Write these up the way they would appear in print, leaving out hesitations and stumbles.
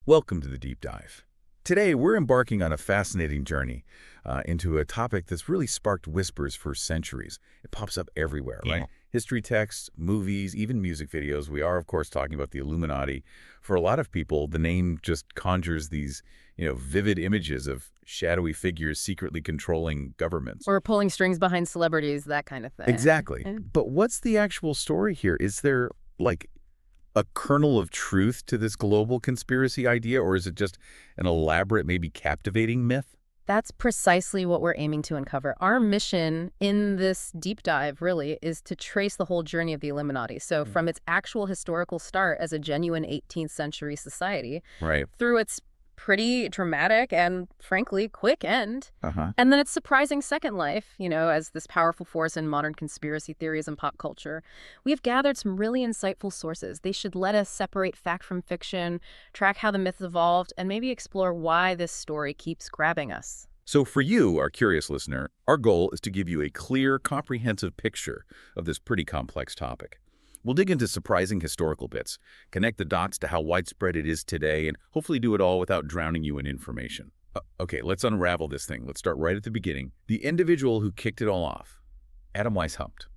Welcome to the Deep Dive. Today, we're embarking on a fascinating journey into a topic that's really sparked whispers for centuries. It pops up everywhere, Yeah. right? History texts, movies, even music videos. We are, of course, talking about the Illuminati. For a lot of people, the name just conjures these, vivid images of shadowy figures secretly controlling governments. Or pulling strings behind celebrities, that kind of thing. Exactly. Yeah. But what's the actual story here? Is there, like, a kernel of truth to this global conspiracy idea, or is it just an elaborate, maybe captivating myth? That's precisely what we're aiming to uncover. Our mission in this deep dive, really, is to trace the whole journey of the Illuminati. So from its actual historical start as a genuine 18th century society Right. through its pretty dramatic and, frankly, quick end. Uh-huh. And then its surprising second life, as this powerful force in modern conspiracy theories and pop culture. We have gathered some really insightful sources. They should let us separate fact from fiction, track how the myth evolved, and maybe explore why this story keeps grabbing us. So for you, our curious listener, our goal is to give you a clear, comprehensive picture of this pretty complex topic. We'll dig into surprising historical bits, connect the dots to how widespread it is today, and hopefully do it all without drowning you in information. Okay, let's unravel this thing. Let's start right at the beginning. The individual who kicked it all off, Adam Weishaupt.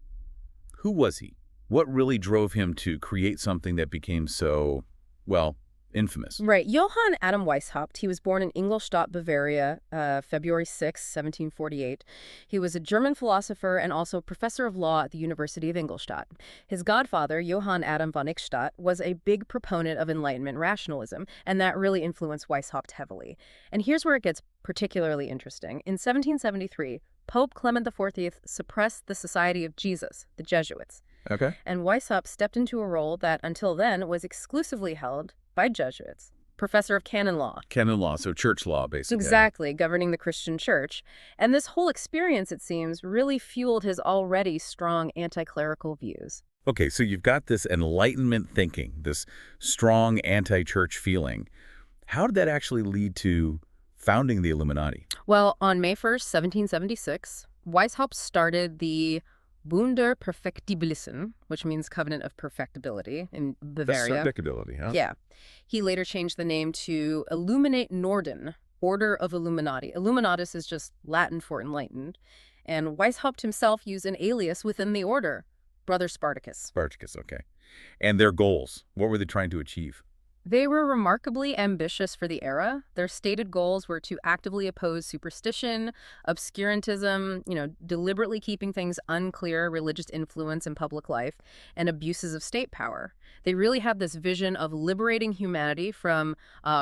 Who was he? What really drove him to create something that became so, well, infamous? Right. Johann Adam Weishaupt, he was born in Ingolstadt, Bavaria, February 6, 1748. He was a German philosopher and also professor of law at the University of Ingolstadt. His godfather, Johann Adam von Eichstätt, was a big proponent of Enlightenment rationalism, and that really influenced Weishaupt heavily. And here's where it gets particularly interesting. In 1773, Pope Clement XIV suppressed the Society of Jesus, the Jesuits. Okay. And Weishaupt stepped into a role that, until then, was exclusively held by Jesuits, professor of canon law. Canon law, so church law, basically. Exactly, governing the Christian church. And this whole experience, it seems, really fueled his already strong anti-clerical views. Okay, so you've got this Enlightenment thinking, this strong anti-church feeling. How did that actually lead to founding the Illuminati? Well, on May 1st, 1776, Weishaupt started the Bund der Perfectibilisten, which means Covenant of Perfectibility in Bavaria. Perfectibility, huh? Yeah. He later changed the name to Illuminate Norden, Order of Illuminati. Illuminatus is just Latin for enlightened. And Weishaupt himself used an alias within the order, Brother Spartacus. Spartacus, okay. And their goals, what were they trying to achieve? They were remarkably ambitious for the era. Their stated goals were to actively oppose superstition, obscurantism, deliberately keeping things unclear, religious influence in public life, and abuses of state power. They really had this vision of liberating humanity from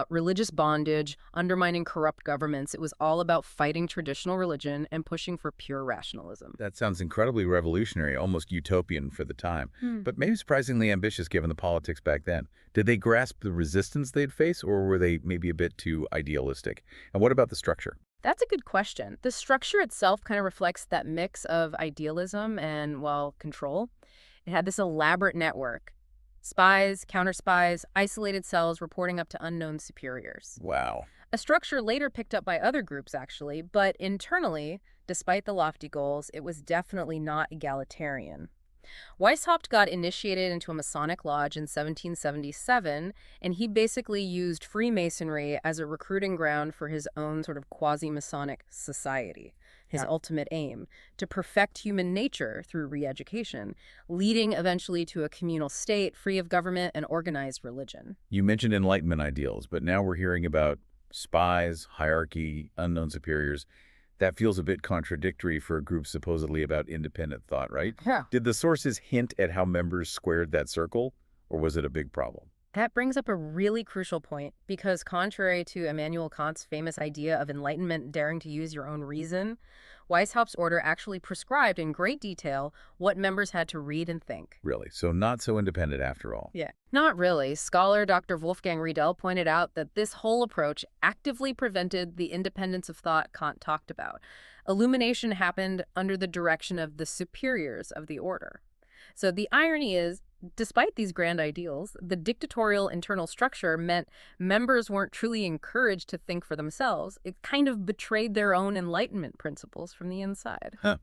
religious bondage, undermining corrupt governments. It was all about fighting traditional religion and pushing for pure rationalism. That sounds incredibly revolutionary, almost utopian for the time, but maybe surprisingly ambitious given the politics back then. Did they grasp the resistance they'd face, or were they maybe a bit too idealistic? And what about the structure? That's a good question. The structure itself kind of reflects that mix of idealism and, well, control. It had this elaborate network. Spies, counter-spies, isolated cells reporting up to unknown superiors. Wow. A structure later picked up by other groups, actually, but internally, despite the lofty goals, it was definitely not egalitarian. Weishaupt got initiated into a Masonic lodge in 1777, and he basically used Freemasonry as a recruiting ground for his own sort of quasi-Masonic society, his ultimate aim, to perfect human nature through re-education, leading eventually to a communal state free of government and organized religion. You mentioned Enlightenment ideals, but now we're hearing about spies, hierarchy, unknown superiors. That feels a bit contradictory for a group supposedly about independent thought, right? Yeah. Did the sources hint at how members squared that circle, or was it a big problem? That brings up a really crucial point, because contrary to Immanuel Kant's famous idea of enlightenment daring to use your own reason, Weishaupt's order actually prescribed in great detail what members had to read and think. Really? So not so independent after all. Yeah. Not really. Scholar Dr. Wolfgang Riedel pointed out that this whole approach actively prevented the independence of thought Kant talked about. Illumination happened under the direction of the superiors of the order. So the irony is, despite these grand ideals, the dictatorial internal structure meant members weren't truly encouraged to think for themselves. It kind of betrayed their own Enlightenment principles from the inside. Huh.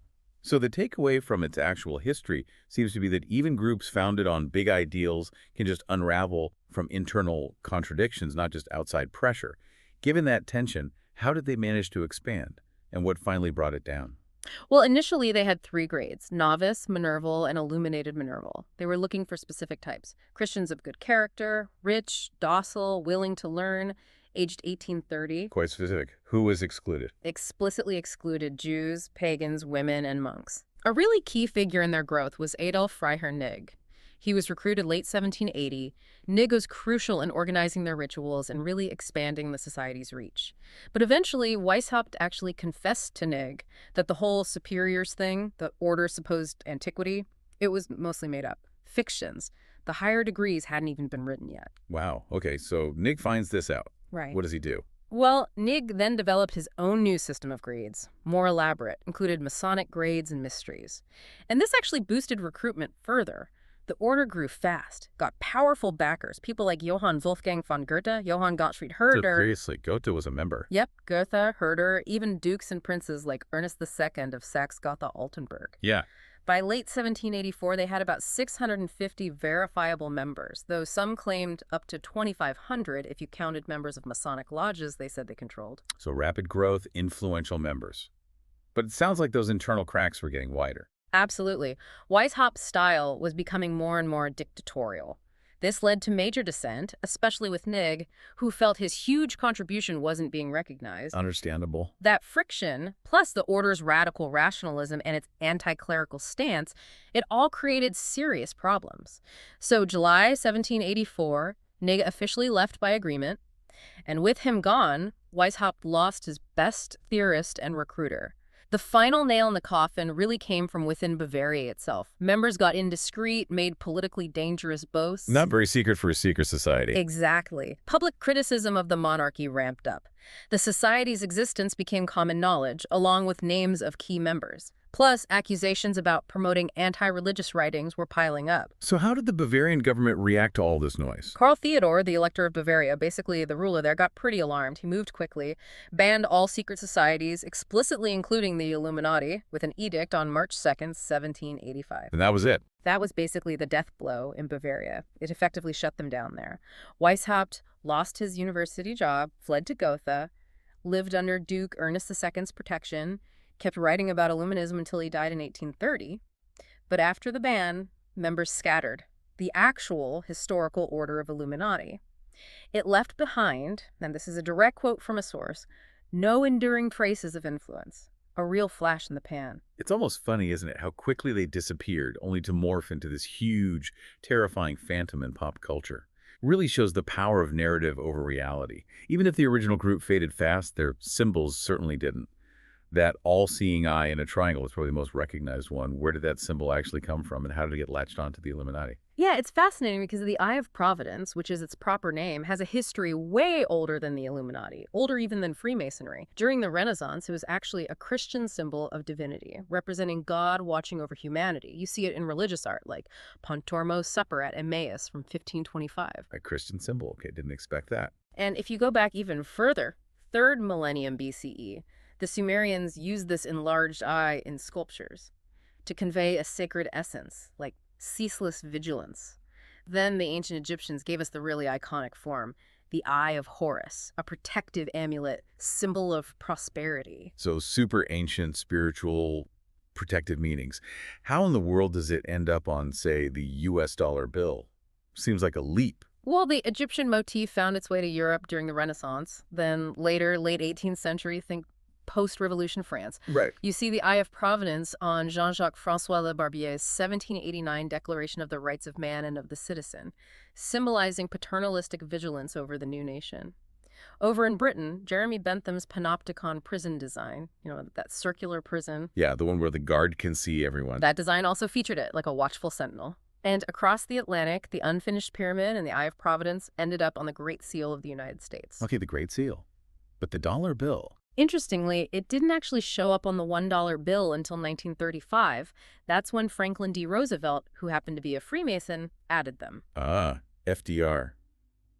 So the takeaway from its actual history seems to be that even groups founded on big ideals can just unravel from internal contradictions, not just outside pressure. Given that tension, how did they manage to expand? And what finally brought it down? Well, initially they had three grades: novice, minerval, and illuminated minerval. They were looking for specific types: Christians of good character, rich, docile, willing to learn, aged 1830. Quite specific. Who was excluded? Explicitly excluded Jews, pagans, women, and monks. A really key figure in their growth was Adolf Freiherr Nigg. He was recruited late 1780. Nigg was crucial in organizing their rituals and really expanding the society's reach. But eventually, Weishaupt actually confessed to Nigg that the whole superiors thing, the order's supposed antiquity, it was mostly made up. Fictions. The higher degrees hadn't even been written yet. Wow. Okay, so Nick finds this out. Right. What does he do? Well, Nigg then developed his own new system of grades, more elaborate, included Masonic grades and mysteries. And this actually boosted recruitment further. The order grew fast, got powerful backers, people like Johann Wolfgang von Goethe, Johann Gottfried So Herder. seriously, Goethe was a member. Yep, Goethe, Herder, even dukes and princes like Ernest II of Saxe-Gotha-Altenburg. Yeah. By late 1784, they had about 650 verifiable members, though some claimed up to 2,500 if you counted members of Masonic lodges they said they controlled. So rapid growth, influential members. But it sounds like those internal cracks were getting wider. Absolutely. Weishaupt's style was becoming more and more dictatorial. This led to major dissent, especially with Nigg, who felt his huge contribution wasn't being recognized. Understandable. That friction, plus the order's radical rationalism and its anti-clerical stance, it all created serious problems. So July 1784, Nigg officially left by agreement, and with him gone, Weishaupt lost his best theorist and recruiter. The final nail in the coffin really came from within Bavaria itself. Members got indiscreet, made politically dangerous boasts. Not very secret for a secret society. Exactly. Public criticism of the monarchy ramped up. The society's existence became common knowledge, along with names of key members. Plus, accusations about promoting anti-religious writings were piling up. So how did the Bavarian government react to all this noise? Karl Theodor, the Elector of Bavaria, basically the ruler there, got pretty alarmed. He moved quickly, banned all secret societies, explicitly including the Illuminati, with an edict on March 2nd, 1785. And that was it. That was basically the death blow in Bavaria. It effectively shut them down there. Weishaupt lost his university job, fled to Gotha, lived under Duke Ernest II's protection, kept writing about Illuminism until he died in 1830. But after the ban, members scattered. The actual historical order of Illuminati. It left behind, and this is a direct quote from a source, no enduring traces of influence. A real flash in the pan. It's almost funny, isn't it, how quickly they disappeared, only to morph into this huge, terrifying phantom in pop culture. Really shows the power of narrative over reality. Even if the original group faded fast, their symbols certainly didn't. That all-seeing eye in a triangle is probably the most recognized one. Where did that symbol actually come from, and how did it get latched onto the Illuminati? Yeah, it's fascinating because the Eye of Providence, which is its proper name, has a history way older than the Illuminati, older even than Freemasonry. During the Renaissance, it was actually a Christian symbol of divinity, representing God watching over humanity. You see it in religious art, like Pontormo's Supper at Emmaus from 1525. A Christian symbol. Okay, didn't expect that. And if you go back even further, 3rd millennium BCE, the Sumerians used this enlarged eye in sculptures to convey a sacred essence, like ceaseless vigilance. Then the ancient Egyptians gave us the really iconic form, the Eye of Horus, a protective amulet, symbol of prosperity. So super ancient, spiritual, protective meanings. How in the world does it end up on, say, the US dollar bill? Seems like a leap. Well, the Egyptian motif found its way to Europe during the Renaissance. Then later, late 18th century, think post-revolution France. Right. You see the Eye of Providence on Jean-Jacques François Le Barbier's 1789 Declaration of the Rights of Man and of the Citizen, symbolizing paternalistic vigilance over the new nation. Over in Britain, Jeremy Bentham's Panopticon prison design, that circular prison. Yeah, the one where the guard can see everyone. That design also featured it, like a watchful sentinel. And across the Atlantic, the unfinished pyramid and the Eye of Providence ended up on the Great Seal of the United States. Okay, the Great Seal. But the dollar bill. Interestingly, it didn't actually show up on the $1 bill until 1935. That's when Franklin D. Roosevelt, who happened to be a Freemason, added them. Ah, FDR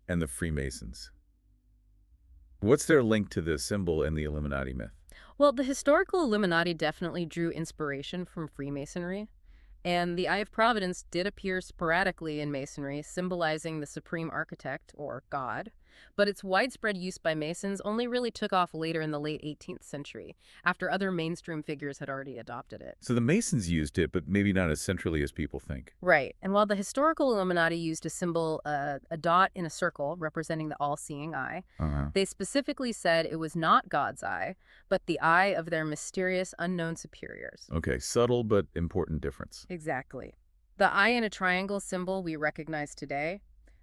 and the Freemasons. What's their link to the symbol and the Illuminati myth? Well, the historical Illuminati definitely drew inspiration from Freemasonry. And the Eye of Providence did appear sporadically in Masonry, symbolizing the supreme architect, or God. But its widespread use by Masons only really took off later in the late 18th century, after other mainstream figures had already adopted it. So the Masons used it, but maybe not as centrally as people think. Right. And while the historical Illuminati used a symbol, a dot in a circle representing the all-seeing eye, Uh-huh. they specifically said it was not God's eye, but the eye of their mysterious unknown superiors. Okay, subtle but important difference. Exactly. The eye in a triangle symbol we recognize today,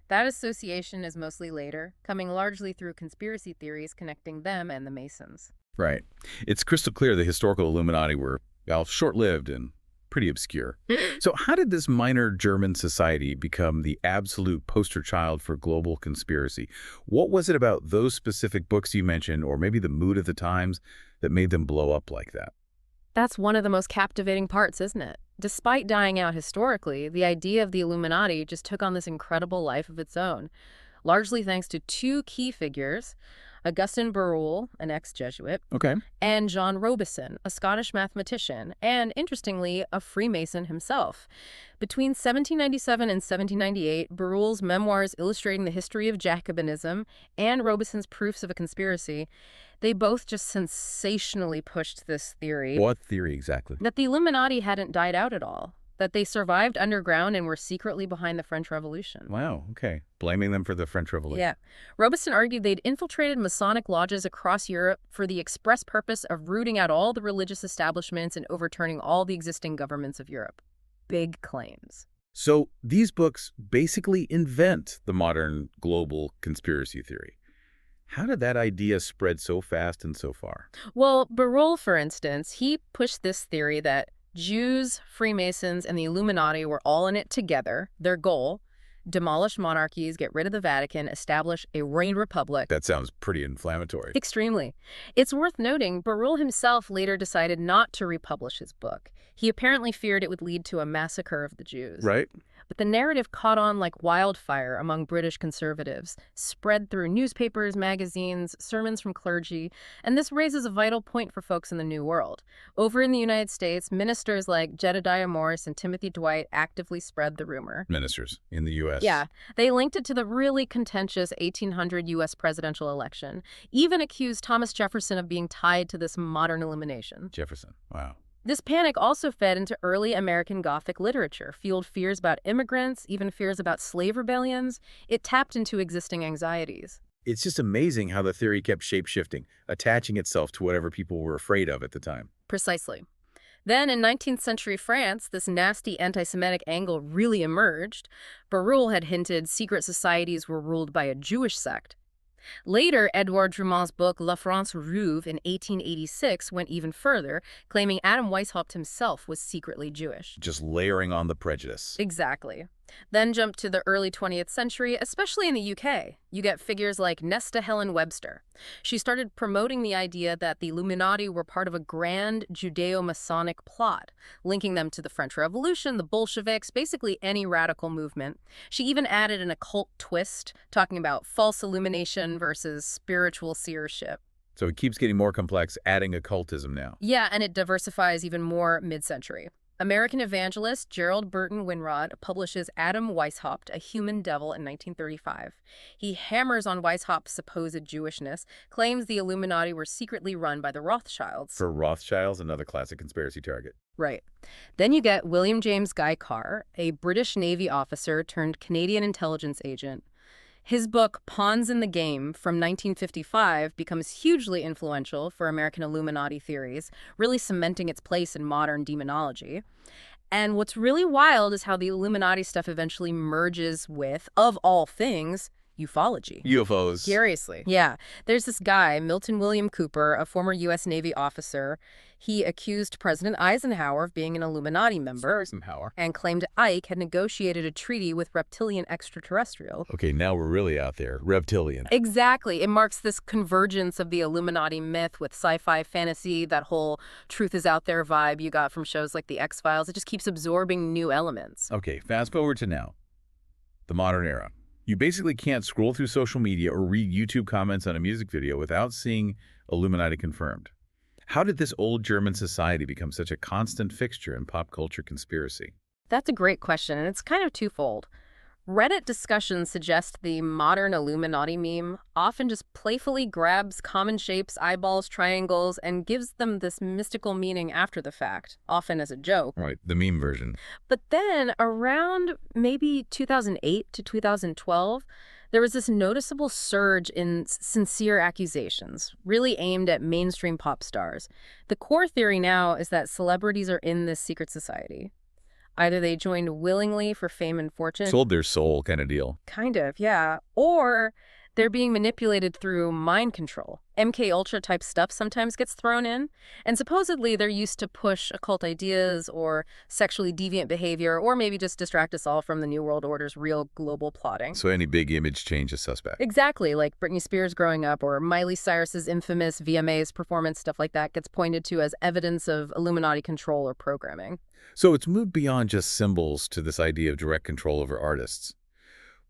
that association is mostly later, coming largely through conspiracy theories connecting them and the Masons. Right. It's crystal clear the historical Illuminati were, well, short-lived and pretty obscure. So how did this minor German society become the absolute poster child for global conspiracy? What was it about those specific books you mentioned, or maybe the mood of the times, that made them blow up like that? That's one of the most captivating parts, isn't it? Despite dying out historically, the idea of the Illuminati just took on this incredible life of its own, largely thanks to two key figures, Augustin Birrell, an ex-Jesuit, Okay. and John Robison, a Scottish mathematician, and, interestingly, a Freemason himself. Between 1797 and 1798, Birrell's memoirs illustrating the history of Jacobinism and Robison's proofs of a conspiracy, they both just sensationally pushed this theory What theory exactly? that the Illuminati hadn't died out at all, that they survived underground and were secretly behind the French Revolution. Wow, okay. Blaming them for the French Revolution. Yeah. Robison argued they'd infiltrated Masonic lodges across Europe for the express purpose of rooting out all the religious establishments and overturning all the existing governments of Europe. Big claims. So these books basically invent the modern global conspiracy theory. How did that idea spread so fast and so far? Well, Birrell, for instance, he pushed this theory that Jews, Freemasons, and the Illuminati were all in it together. Their goal, demolish monarchies, get rid of the Vatican, establish a reign republic. That sounds pretty inflammatory. Extremely. It's worth noting, Birrell himself later decided not to republish his book. He apparently feared it would lead to a massacre of the Jews. Right? But the narrative caught on like wildfire among British conservatives, spread through newspapers, magazines, sermons from clergy, and this raises a vital point for folks in the New World. Over in the United States, ministers like Jedediah Morris and Timothy Dwight actively spread the rumor. Ministers in the U.S. Yeah, they linked it to the really contentious 1800 U.S. presidential election, even accused Thomas Jefferson of being tied to this modern elimination. Jefferson. Wow. This panic also fed into early American Gothic literature, fueled fears about immigrants, even fears about slave rebellions. It tapped into existing anxieties. It's just amazing how the theory kept shape-shifting, attaching itself to whatever people were afraid of at the time. Precisely. Then in 19th century France, this nasty anti-Semitic angle really emerged. Birrell had hinted secret societies were ruled by a Jewish sect. Later, Edouard Drumon's book La France Rêve in 1886 went even further, claiming Adam Weishaupt himself was secretly Jewish. Just layering on the prejudice. Exactly. Then jump to the early 20th century, especially in the UK. You get figures like Nesta Helen Webster. She started promoting the idea that the Illuminati were part of a grand Judeo-Masonic plot, linking them to the French Revolution, the Bolsheviks, basically any radical movement. She even added an occult twist, talking about false illumination versus spiritual seership. So it keeps getting more complex, adding occultism now. Yeah, and it diversifies even more mid-century. American evangelist Gerald Burton Winrod publishes Adam Weishaupt, A Human Devil in 1935. He hammers on Weishaupt's supposed Jewishness, claims the Illuminati were secretly run by the Rothschilds. For Rothschilds, another classic conspiracy target. Right. Then you get William James Guy Carr, a British Navy officer turned Canadian intelligence agent. His book, Pawns in the Game, from 1955, becomes hugely influential for American Illuminati theories, really cementing its place in modern demonology. And what's really wild is how the Illuminati stuff eventually merges with, of all things, ufology. UFOs. Seriously. Yeah. There's this guy, Milton William Cooper, a former U.S. Navy officer. He accused President Eisenhower of being an Illuminati member Eisenhower. and claimed Ike had negotiated a treaty with reptilian extraterrestrial. Okay, now we're really out there. Reptilian. Exactly. It marks this convergence of the Illuminati myth with sci-fi fantasy, that whole truth is out there vibe you got from shows like The X-Files. It just keeps absorbing new elements. Okay, fast forward to now. The modern era. You basically can't scroll through social media or read YouTube comments on a music video without seeing Illuminati confirmed. How did this old German society become such a constant fixture in pop culture conspiracy? That's a great question, and it's kind of twofold. Reddit discussions suggest the modern Illuminati meme often just playfully grabs common shapes, eyeballs, triangles, and gives them this mystical meaning after the fact, often as a joke. Right, the meme version. But then around maybe 2008 to 2012, there was this noticeable surge in sincere accusations, really aimed at mainstream pop stars. The core theory now is that celebrities are in this secret society. Either they joined willingly for fame and fortune, Sold their soul kind of deal. kind of, yeah, or they're being manipulated through mind control. MK Ultra type stuff sometimes gets thrown in, and supposedly they're used to push occult ideas or sexually deviant behavior, or maybe just distract us all from the New World Order's real global plotting. So any big image change is suspect. Exactly, like Britney Spears growing up or Miley Cyrus's infamous VMAs performance, stuff like that gets pointed to as evidence of Illuminati control or programming. So it's moved beyond just symbols to this idea of direct control over artists.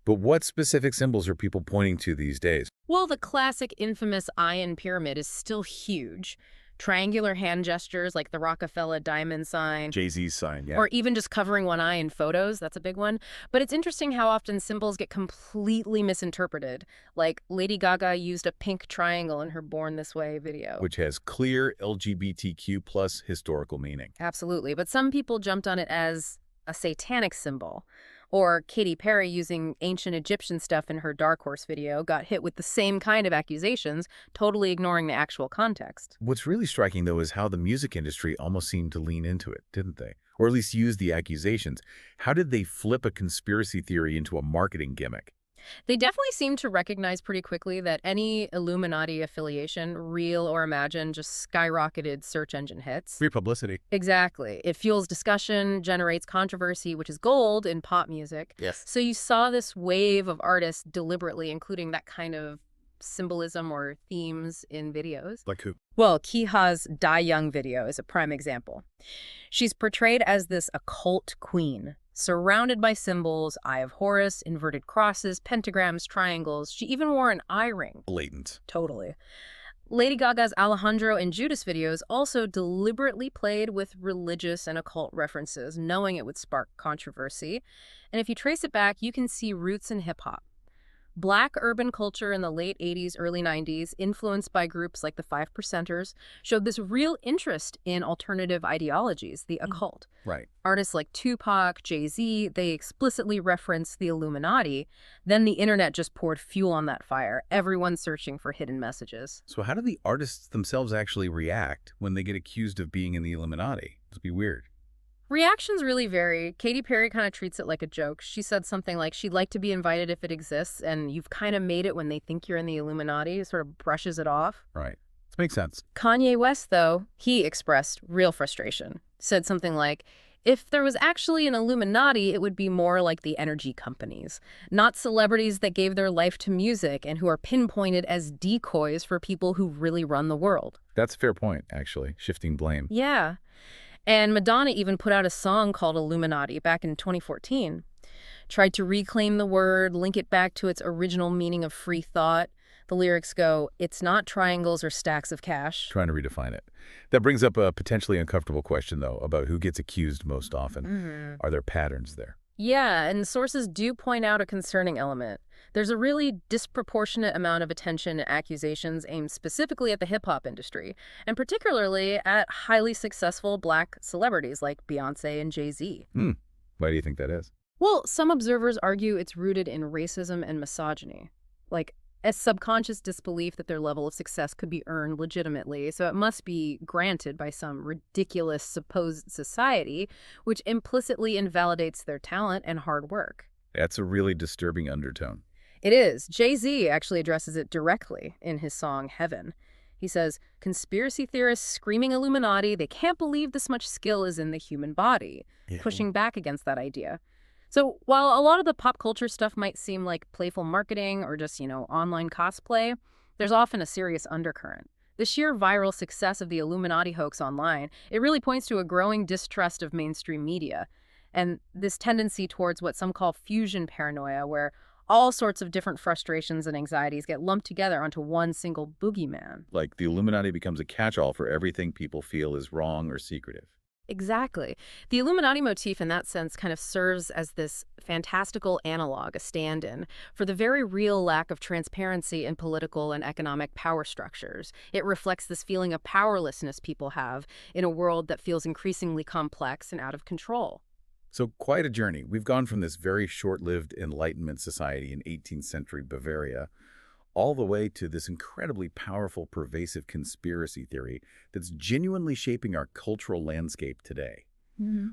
But what specific symbols are people pointing to these days? Well, the classic infamous iron pyramid is still huge. Triangular hand gestures like the Rockefeller diamond sign, Jay-Z's sign, yeah. or even just covering one eye in photos, that's a big one. But it's interesting how often symbols get completely misinterpreted. Like Lady Gaga used a pink triangle in her Born This Way video. Which has clear LGBTQ plus historical meaning. Absolutely, but some people jumped on it as a satanic symbol. Or Katy Perry using ancient Egyptian stuff in her Dark Horse video got hit with the same kind of accusations, totally ignoring the actual context. What's really striking, though, is how the music industry almost seemed to lean into it, didn't they? Or at least use the accusations. How did they flip a conspiracy theory into a marketing gimmick? They definitely seem to recognize pretty quickly that any Illuminati affiliation, real or imagined, just skyrocketed search engine hits. Free publicity. Exactly. It fuels discussion, generates controversy, which is gold in pop music. Yes. So you saw this wave of artists deliberately including that kind of symbolism or themes in videos. Like who? Well, Kiha's Die Young video is a prime example. She's portrayed as this occult queen, surrounded by symbols, Eye of Horus, inverted crosses, pentagrams, triangles. She even wore an eye ring. Blatant. Totally. Lady Gaga's Alejandro and Judas videos also deliberately played with religious and occult references, knowing it would spark controversy. And if you trace it back, you can see roots in hip-hop. Black urban culture in the late 80s, early 90s, influenced by groups like the Five Percenters, showed this real interest in alternative ideologies, the occult. Right. Artists like Tupac, Jay-Z, they explicitly referenced the Illuminati. Then the internet just poured fuel on that fire, everyone searching for hidden messages. So how do the artists themselves actually react when they get accused of being in the Illuminati? It'd be weird. Reactions really vary. Katy Perry kind of treats it like a joke. She said something like she'd like to be invited if it exists, and you've kind of made it when they think you're in the Illuminati, sort of brushes it off. Right. This makes sense. Kanye West, though, he expressed real frustration. Said something like, if there was actually an Illuminati, it would be more like the energy companies, not celebrities that gave their life to music and who are pinpointed as decoys for people who really run the world. That's a fair point, actually. Shifting blame. Yeah. And Madonna even put out a song called Illuminati back in 2014. Tried to reclaim the word, link it back to its original meaning of free thought. The lyrics go, it's not triangles or stacks of cash. Trying to redefine it. That brings up a potentially uncomfortable question, though, about who gets accused most often. Are there patterns there? Yeah, and sources do point out a concerning element. There's a really disproportionate amount of attention and accusations aimed specifically at the hip-hop industry, and particularly at highly successful Black celebrities like Beyoncé and Jay-Z. Why do you think that is? Well, some observers argue it's rooted in racism and misogyny, like a subconscious disbelief that their level of success could be earned legitimately, so it must be granted by some ridiculous supposed society, which implicitly invalidates their talent and hard work. That's a really disturbing undertone. It is. Jay-Z actually addresses it directly in his song Heaven. He says, conspiracy theorists screaming Illuminati, they can't believe this much skill is in the human body, pushing back against that idea. So while a lot of the pop culture stuff might seem like playful marketing or just, online cosplay, there's often a serious undercurrent. The sheer viral success of the Illuminati hoax online, it really points to a growing distrust of mainstream media and this tendency towards what some call fusion paranoia, where All sorts of different frustrations and anxieties get lumped together onto one single boogeyman. Like the Illuminati becomes a catch-all for everything people feel is wrong or secretive. Exactly. The Illuminati motif, in that sense, kind of serves as this fantastical analog, a stand in, for the very real lack of transparency in political and economic power structures. It reflects this feeling of powerlessness people have in a world that feels increasingly complex and out of control. So quite a journey. We've gone from this very short-lived Enlightenment society in 18th century Bavaria all the way to this incredibly powerful, pervasive conspiracy theory that's genuinely shaping our cultural landscape today.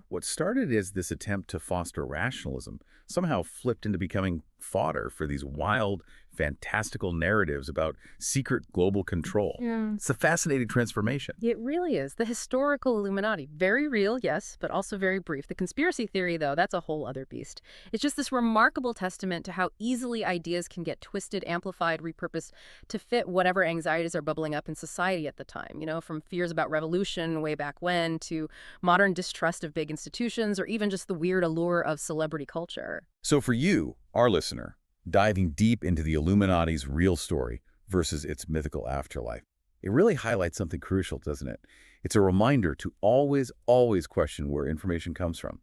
What started as this attempt to foster rationalism somehow flipped into becoming fodder for these wild, fantastical narratives about secret global control. Yeah. It's a fascinating transformation. It really is. The historical Illuminati. Very real, yes, but also very brief. The conspiracy theory, though, that's a whole other beast. It's just this remarkable testament to how easily ideas can get twisted, amplified, repurposed to fit whatever anxieties are bubbling up in society at the time. From fears about revolution way back when to modern distrust of big institutions or even just the weird allure of celebrity culture. So for you, our listener, diving deep into the Illuminati's real story versus its mythical afterlife, it really highlights something crucial, doesn't it? It's a reminder to always, always question where information comes from,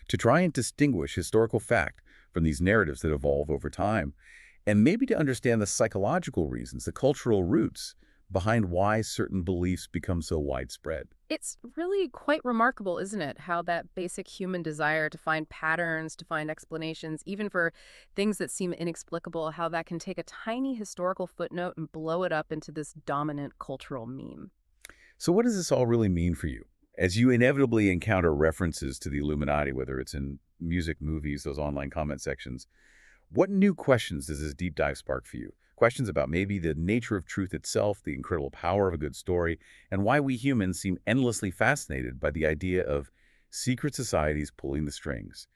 to try and distinguish historical fact from these narratives that evolve over time, and maybe to understand the psychological reasons, the cultural roots behind why certain beliefs become so widespread. It's really quite remarkable, isn't it, how that basic human desire to find patterns, to find explanations, even for things that seem inexplicable, how that can take a tiny historical footnote and blow it up into this dominant cultural meme. So what does this all really mean for you? As you inevitably encounter references to the Illuminati, whether it's in music, movies, those online comment sections, what new questions does this deep dive spark for you? Questions about maybe the nature of truth itself, the incredible power of a good story, and why we humans seem endlessly fascinated by the idea of secret societies pulling the strings.